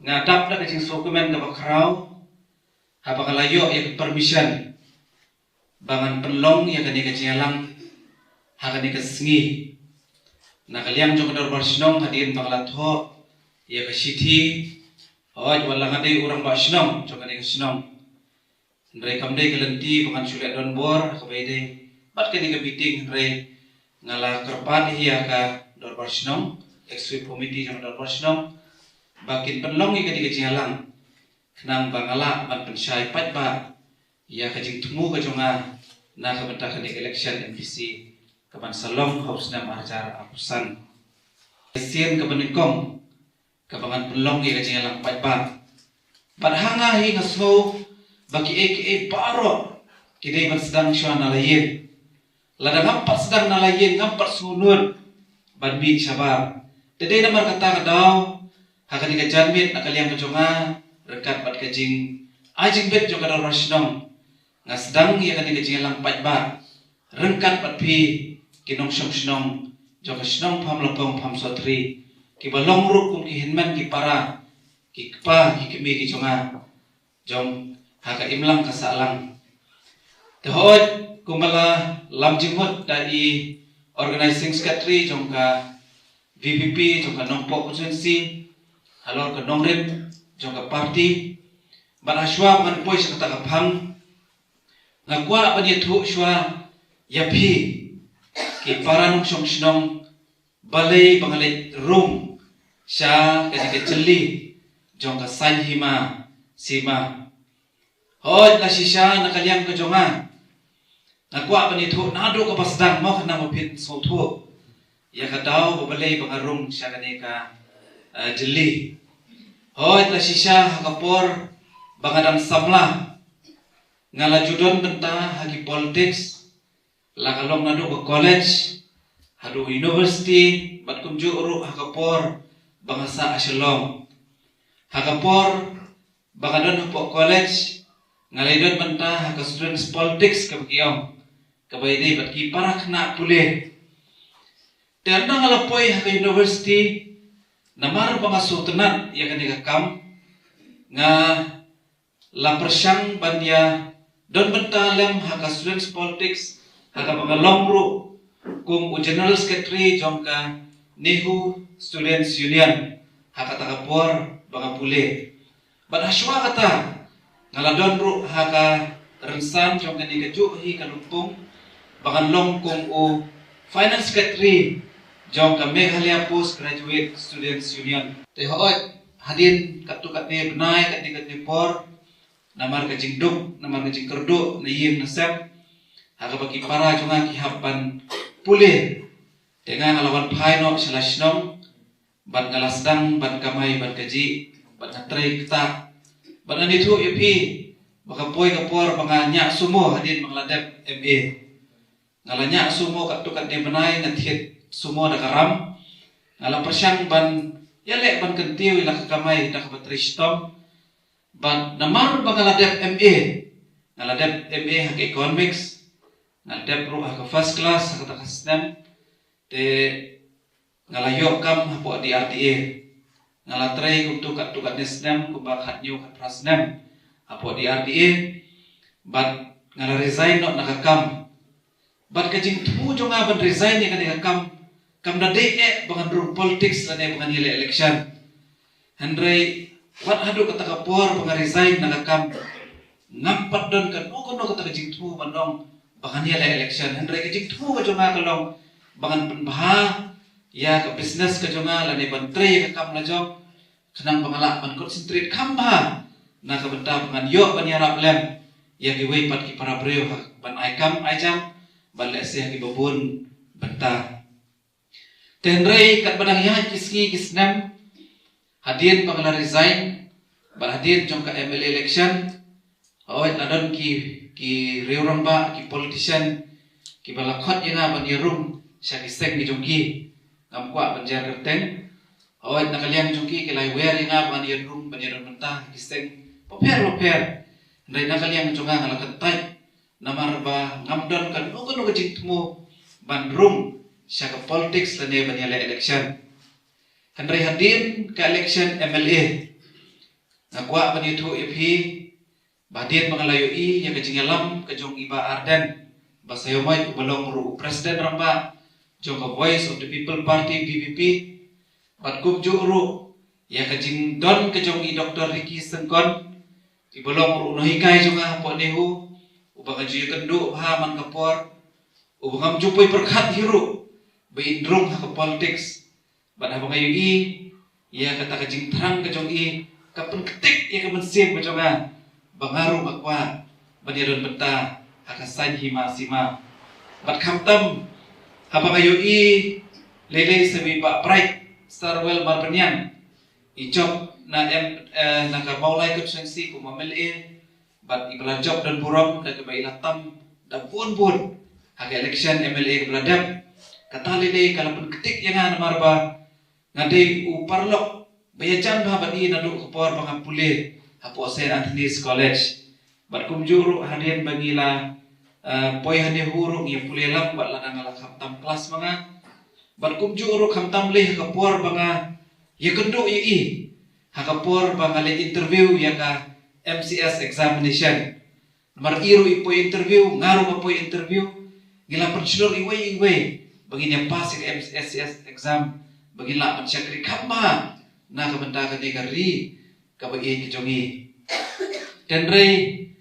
ngadap na kajing dokumen ka bakraw habakalayo ya permission bangan penlong ya kani kajing alang hakani kasengi nakaliang jong kador barsinong hadin banglatho ya kasiti hoj wala ngade urang barsinong jong kani kasinong ndrai kamdai kelenti bangan sulet don bor kabaide bat kani ka meeting ndrai ngala kerpat hiya ka dor barsinong executive committee jong dor barsinong bakin penlong ika di kejalang kenang bangala ban pensyai pat ba ya kajing temu ke jonga na ka benta ka election MPC ke ban salong hausna marjar apusan sien ke beningkong ke bangan penlong ika kejalang pat ba ban hanga hi ngasmo bagi aka baro kidai ban sedang syua nalayen lada ngampat sedang nalayen ngampat sunur ban bi sabar tedai namar kata kadau hakani ka janmit nakaliang ka jonga rekat bat kajing ajing bet jonga dor rasnong ngasdang ya kani kajing lang pat ba rengkat bat pi kinong snong jonga snong pham lapong pham sotri ki balong ru kum ki hinman ki para ki kpa ki kemi ki jonga jong haka imlang ka salang tehod kumala lam jingmut dai organizing secretary jongka VPP jongka nongpo constituency halor ke nongrim jongka parti ban aswa ban poi sa kata kaphang ngakwa ban yethu shwa yapi ki paranong song snong balai bangalai room sha kani keceli jongka sanhima sima hoj la shisha nakaliang ke jonga ngakwa ban yethu nado ka pasdang mo kana mapit sotho ya kadau balai bangarung sha kani ka jeli hoi la shisha hakapor bangadam samla ngala judon benta hagi politics la kalong nadu ke college hadu university bat kunju uru hakapor bangasa aselong hakapor bangadon hapo college ngalaidon benta haka students politics ke bagiong ke baide bat ki parak na pule terna ngala poi haka university namar pangasultanan ya kani kam nga la persyang bandia don bentalem haka students politics haka pangalongru kum general secretary jongka Nehu Students Union haka takapor bangapule ban aswa kata ngaladon ru haka rensan jongka ni keju hi kalumpung bangalong kum u finance secretary jongka Meghalaya Postgraduate Students Union. Tehoi hadin katukat ni benai kat ni por namar kajing duk namar kajing kerdu na yim nasab haga bagi para jonga ki hapan pulih dengan ngalawan phaino selasnom ban ngalasdang ban kamai ban kaji ban natrai kita ban anitu yapi baka poi kapor banganya sumo hadin mangladap MA ngalanya sumo katukat ni benai ngathiet semua dah karam, ngalah persyang ban yalek ban kentiu ilah kamai dah kabatristom, ban namar bangaladep MA, ngaladep MA hak economics, ngaladep ruh hak first class hak takasnem, te ngalayok kam hapo di RTA, ngalah tray untuk kat tukat nesnem kubak hatnyu kat prasnem, hapo di RTA, ban ngalah resign not nakakam, ban kajing tu jonga ban resign ni kanakam. Kam da dek bangan rum politics lane bangan yele election handrai wat hadu kata kapor bangan resign nakakam ngampat don kan kono kata jing tu bandong bangan yele election handrai jing tu ka jonga kalong bangan penbah ya ke business ka jonga lane bantre ka kam lajong kenang bangala ban concentrate kamba na ka benta bangan yo ban yarap lem ya ki wei pat ki para breu ban aikam aijam ban lese ki babun benta tenrei kat badang ya kiski kisnam hadin bangala resign ban hadin jongka MLA election awet adon ki reuramba ki politician ki balakot yang ban yerum syakiseng ki jongki ngamkwa banjar kerteng awet nakaliang jongki ki lai wer yang ban yerum mentah kiseng poper ndai nakaliang jonga ngala ketai namar ba ngamdon kan nugo jing temu ban rum syaka politics lane banyala election handrai hadin ke election MLA ngakwa panitu ipi badin mangalayo I yang kejingalam kejong iba Arden basayomay balong ru presiden ramba jong ka Voice of the People Party BBP bat kubju ru yang kejing don kejong I Dr. Ricky Sengkon ibalong ru nohikai jonga po nehu ubang kaju kendu haman kapor ubang jupoy perkat hiru beindrung ha politics bat habang ayu I ya kata kejing terang kejong I kapun ketik ya kemensim kejonga bangaru akwa badiadon benta hakasan hima sima bat kamtam habang ayu I lele sebi Pak Bright Starwell Marbenian ijob na nakabaulay konsensi ko mameli bat ibala job dan burong dan kebailatam dan pun hak election MLA kebeladap kata lele kalapun ketik yang marba ngade uparlok bayajan bah badi nadu kepor pangapule hapo Saint Anthony's College bat kumjuru hadian bagila poi hane hurung ya pule lam bat ladang ala khamtam kelas manga bat kumjuru khamtam leh kepor banga ya kendo I hakapor bangale interview ya ka MCS examination nomor iru ipo interview ngaru apo interview gila pensilur iwe baginya pas ke MCS exam bagila pensyakri kama na kabenda kani kari kabagi kejongi dan rei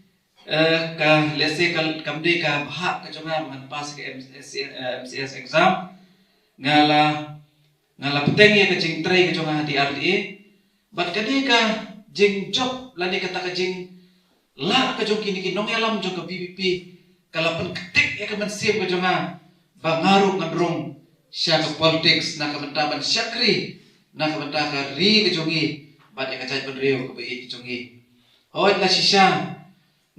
ka lese kal kamde ka bahak kejonga man pas ke MCS exam ngala peteng ya kejing trei kejonga hati RDA bat kani ka jing job lani kata kejing la kejong kini kinong yalam jong ke BBP kalapan ketik ya kemensim kejonga bangaru ngandrung sya ke politics na kabenda ban syakri na kabenda ka ri kejongi bat ya kacai penriu ke BI kejongi hoy la sisya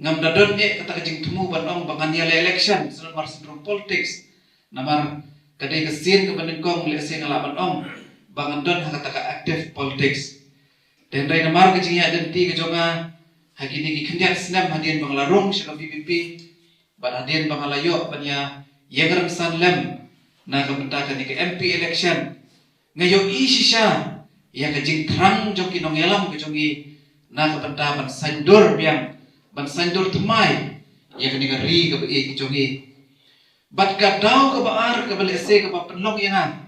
ngam dadon kata kejing temu banong bangan yale election selon mar sindrom politics namar kadai kesin ke benengkong lese ngalaban ong bangan don kata ka aktif politics dan dari namar kejing ya denti kejonga hakini ki kendiat senam hadian banglarung sya BBP bat hadian bangalayo banya yang san lem na kabenda ka ni ke MP election ngayo I sisya ya kejing terang jong kinong yalam kejongi na kabenda ban sandur biang ban sandur temai ya kani kari ke BI kejongi bat kadau ke baar ke balese ke penlong yang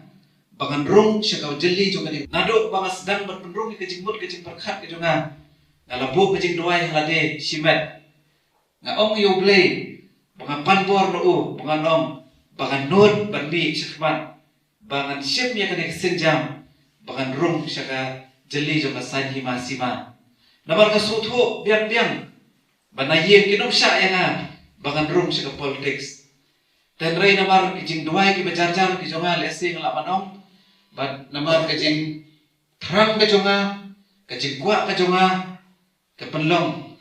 bangan rung sya ka jeli jong kani nado banga sedang ban penrung kejing mut kejing perkhat kejonga ngalabu kejing doai halade simet ngaong yo blay bangan panbor no bangan om bangan nod ban bi syakmat bangan syem ya kani senjam bangan rung syaka jeli jong kasan hima sima nabar ka sutho biang banaye kinom sya yang bangan rung syaka politics dan rei nabar kejing doai ki bejarjar ki jonga lese ngala manong bat nabar kejing terang ke jonga kejing kuat ke jonga kepenlong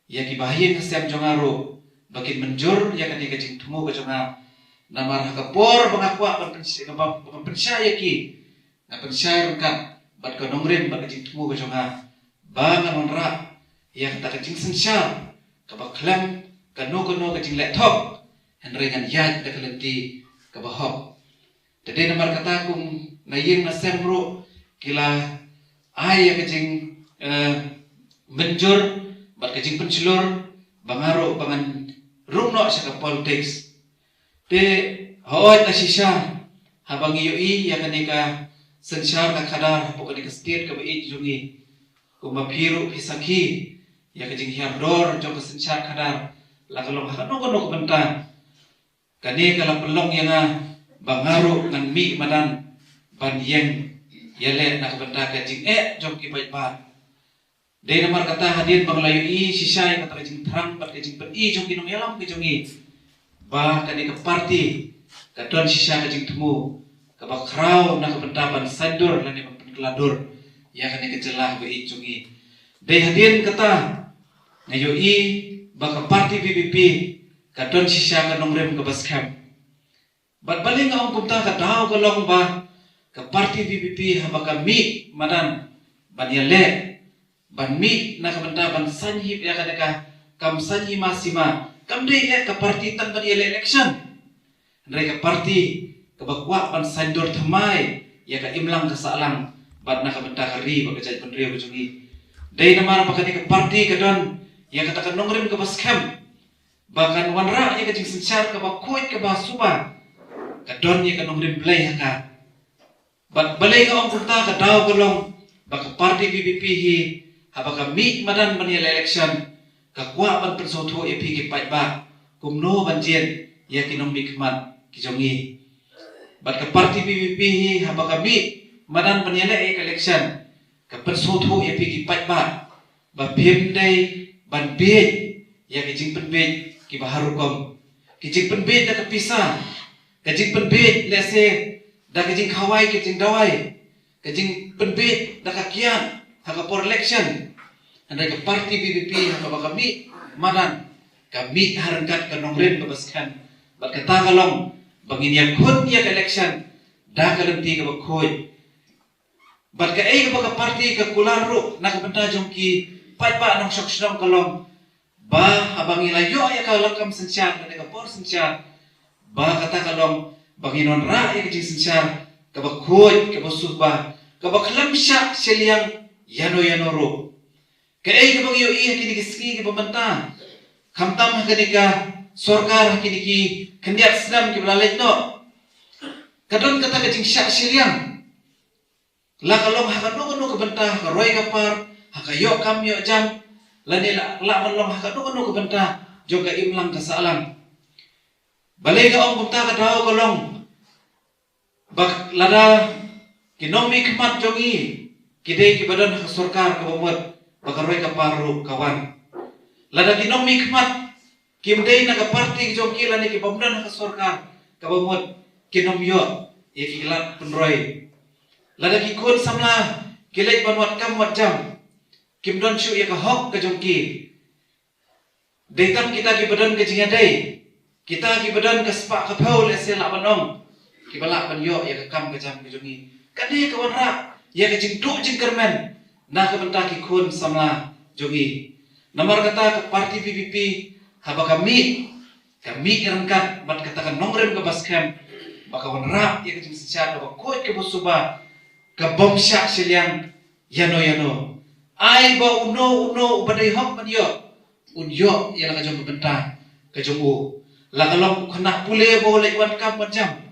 ya ki bahin kesem jonga ro bakin menjur ya kani kejing temu ke jonga namar hakapor bangakwa ban pensyaya ki na pensyaya kan bat ka nongrim bat kejing temu ke jonga bangan onra ya kata kejing sensyal ka baklam kano kejing laptop henry ngan yad da kalenti ka bahok tadi namar kata kum nayeng na semro kila ay ya kejing menjur bat kejing pensilur bangaro bangan rumno sa politics te hoy ta sisya habang iyo I ya kani ka sensyar ka kadar po kani ka state ka BI jungi kumapiru pisaki ya kejing hiardor jong ka sensyar kadar lakalong hakano benta kani kala pelong yang bangaru ngan mi madan ban yeng yale na kabenta kejing jong ki baik de namar kata hadian banglayu I sisya yang kata kejing terang bat kejing BI jong kinong yalam kejongi bah kani ke parti kadon sisya kejing temu ke bakrau na kabenta ban sandur lani ban keladur ya kani kejelah BI jungi de hadian kata ngayo I baka parti BBP kadon sisya kanong rem ke bascam bat baling ang kumta kadao kalong ba ke parti BBP habaka mi madan ban yale ban mi na kabenta ban sanhip ya kadaka kam sanhi masima kam de ya ka parti tan ban yale election mereka parti ke bakwa ban sandur thamai ya ka imlang ka salang bat na kabenta kari ba kajai penrio kejungi Dari nama apa kini ke parti kedon yang katakan nongrim ke baskem. Bahkan wanra yang kecing sencar ke bakuit ke basuba. Kedon yang nongrim belai haka. Bak balai ke ong kunta ke daw golong. Bak parti PPP hi. Habaka mi madan banial election. Kakwa ban pensotu epi ke pait ba. Kumno banjien ya kinong mikmat kijongi. Bak ke parti PPP hi habaka mi madan banial election. Kapan soto ya pergi pat ba, bapim day ban bed ya kecing penbed ki baharu kom, kecing penbed dah kepisah, kecing penbed lese dah kecing kawai kecing dawai, kecing penbed dah kakian, haga for election, anda ke parti PPP haga kami madan kami harangkat ke nongren kebaskan, berkata kalong bangin ya kun ya election dah kalenti ke bakoi. Bat ka ay ka parti ka kularo nakabenta jong ki pat pa nong sok sidong kalong ba habang ilayo ay ka lakam sensyar na ka por sensyar ba kata kalong banginon ra ay ka jing sensyar ka bakhoy ka basuba ka baklamsya selyang yano ro ka ay ka bagyo iya kini kiski ka pamanta kamtam kini ka sorkar kini ki kendiat senam ki balalit no kadon kata ka jing syak selyang la kalong hakano kebentah roy kapar hakayo kam yo jam lani la manlong hakano kebentah juga imlang kasalang balai ka ong bunta ka daw kalong bak lada kinomi kemat jongi kidai ki badan sorkar ka bomot bak roy kapar ru kawan lada kinomi kemat kimdei na ka parti jongi lani ki badan ka sorkar ka bomot kinom yo ye kilat penroy lada kikun samla kilet banwat kam wat jam kimdon syu ya ka hok ka jongki detam kita ki badan ke jinga dai kita ki badan ke spa ka paul esel la banong ki balak ban yo ya ka kam ka jam ke jongi kadi ka wanra ya ka jing duk jing kermen na ka benta ki kun samla jongi nomor kata ke parti PPP haba kami rangkat bat katakan nongrem ke baskem baka wanra ya ka jing secara ba koit ke busuba kabomsya selyang yano ai ba uno badai hok man yo unyo ya la kajong bentah kajong u la kalong kena pule bo le wan kam jam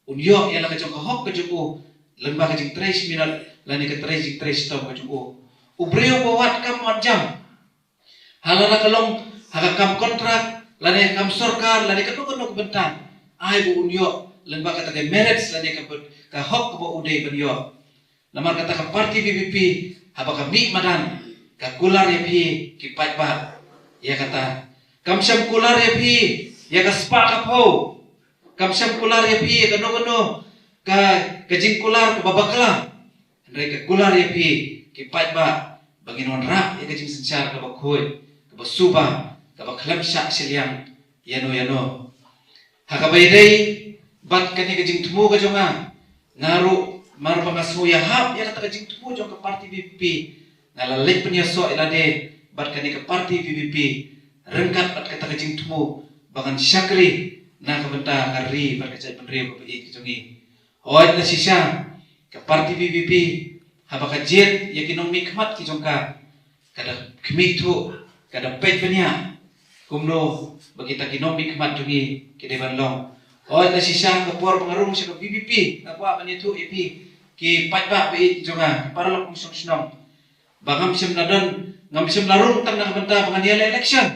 unyo ya la kajong hok kajong u lemba kajing 3 minit lani ke 3 tom kajong u ubreo bo wat kam jam halala kalong haga kam kontrak lani kam sorkar lani kanu bentah ai bo unyo lemba kata ke merits lani ka hok bo udai ban yo namar kata ka parti PPP haba kami madan ka kular ya pi ki pat ba ya kata kam syam kular ya pi ya ka spa ka po kam syam kular ya pi ka no ka jing kular ka babakla ndai ka kular ya pi ki pat ba banginon ra ya ka jing sencar ka bakhoy ka basuba ka baklam syak selyang yano haka baydai bat kani ka jing tumu ka jonga ngaru mar pangasu ya hap ya kata kajing tumu jong ke parti PPP ngalalik penyaso ilade bat kani ke parti PPP rengkat bat kata kajing tumu bangan syakri na ke benta kari bat kajai penri ko pi kijongi hoy na sisa ke parti PPP haba kajet ya kinong mikmat ki jongka kada kemitu kada pet benya kumno bagita kinong mikmat jongi kideban long hoy na sisa ke por pengarung sa ke PPP nakwa banitu EP ki patba be jonga para lo kung sonong bangam sim nadon ngam sim larung tang na benta penganial election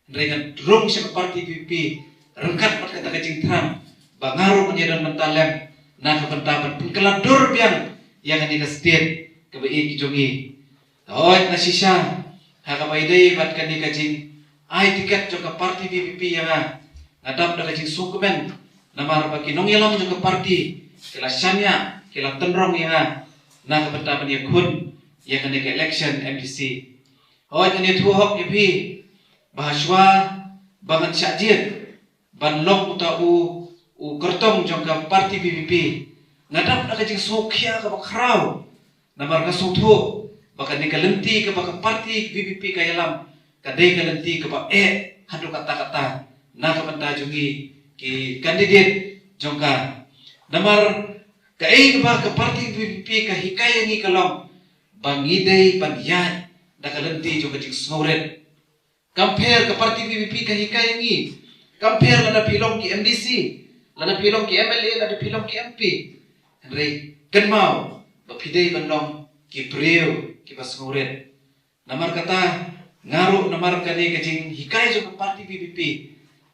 dengan drum sa parti PPP rengkat pat kata kajing Trump bangaru penyedan mentalem na benta pengkeladur biang yang ani state ke be ki jongi hoy na sisa ha ka baidai pat kani kajing ai tiket jong parti PPP yang ngadap da kajing sukumen namar bagi nong yalam jong parti kelasannya kila tenrong ya na kabenta pania kun yang kena ke election MDC hoy kini tuhok yepi bahaswa bangan syajid ban long uta u kertong jong ka parti PPP ngadap ada jing sokhia ka bakrau namar ka sotho baka ni kalenti ka baka parti PPP ka yalam kadai kalenti ka ba hadu kata-kata na kabenta jongi ki kandidat jong ka namar kae ba ka parti PPP ka hikaya ni kalong bangidai banyan dakalenti jo kajing sngoret. Compare ke parti PPP ke hikai ngi. Compare lada pilong ki MDC, lada pilong ki MLA, lada pilong ki MP. Henry kenmau bapidai bandong ki priu ki basngoret. Namar kata ngaru namar kani kajing hikai jo ke parti PPP.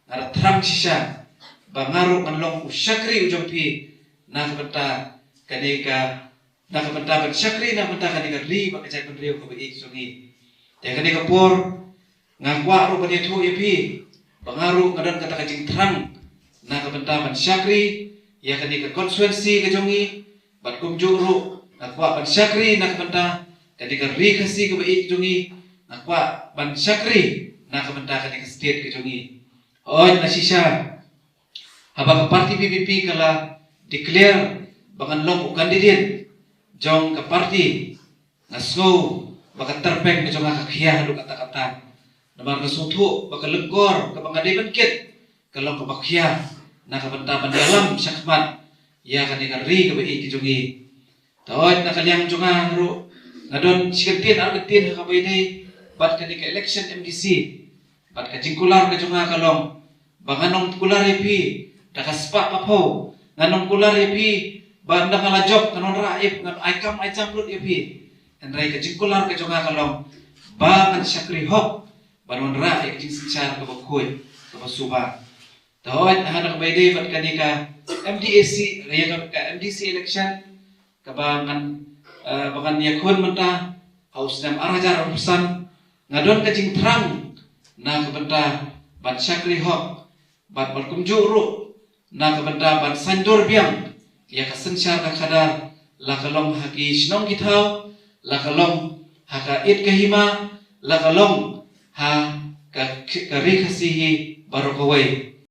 Ngara terang sisa bangaru kanlong usyakri ujampi na kapenta kanika na kapenta ban syakri na kapenta kanika ri bakajai penriu ko bagi sungi ya kanika por ngakwa ru bani tu yapi bangaru ngadan kata kajing terang na kapenta ban syakri ya kanika konsuensi kajongi bat kumju ru ngakwa ban syakri na kapenta kanika ri kasi ko bagi jungi ngakwa ban syakri na kapenta kanika state kajongi oh nasisha haba ke parti PPP kala declare bangan long candidate jong ke parti ngasgo baka terpeng jong akakhia lu kata-kata namar kesutu baka legor ke bangade bengket kalau ke bakhia na ke benta dalam syakmat ya kan ikari ke bai jongi tawat na kalyang jonga ru ngadon sigentin argetin ka bai bat kan ke election MDC bat ka jingkular ke jonga kalong banganong kular pi dakaspa papo nganong kular pi banda kala job kanon raib ngan aikam ai camplut pi enrai ka jingkular ke jonga kalong bangan syakri hok banon raib jing sincar ke bakoi ke basuba tawat hana baide bat kanika MDAC raya ka MDC election ka bangan bangan yakun menta haus nam arajar urusan ngadon ka jing terang na ka benta ban syakri hok bat berkumju ru na kabenta ban sandur biang ya kasensyar ka kadar la kalong haki snong githau la kalong haka it kahima la kalong ha ka ri khasihi barokawai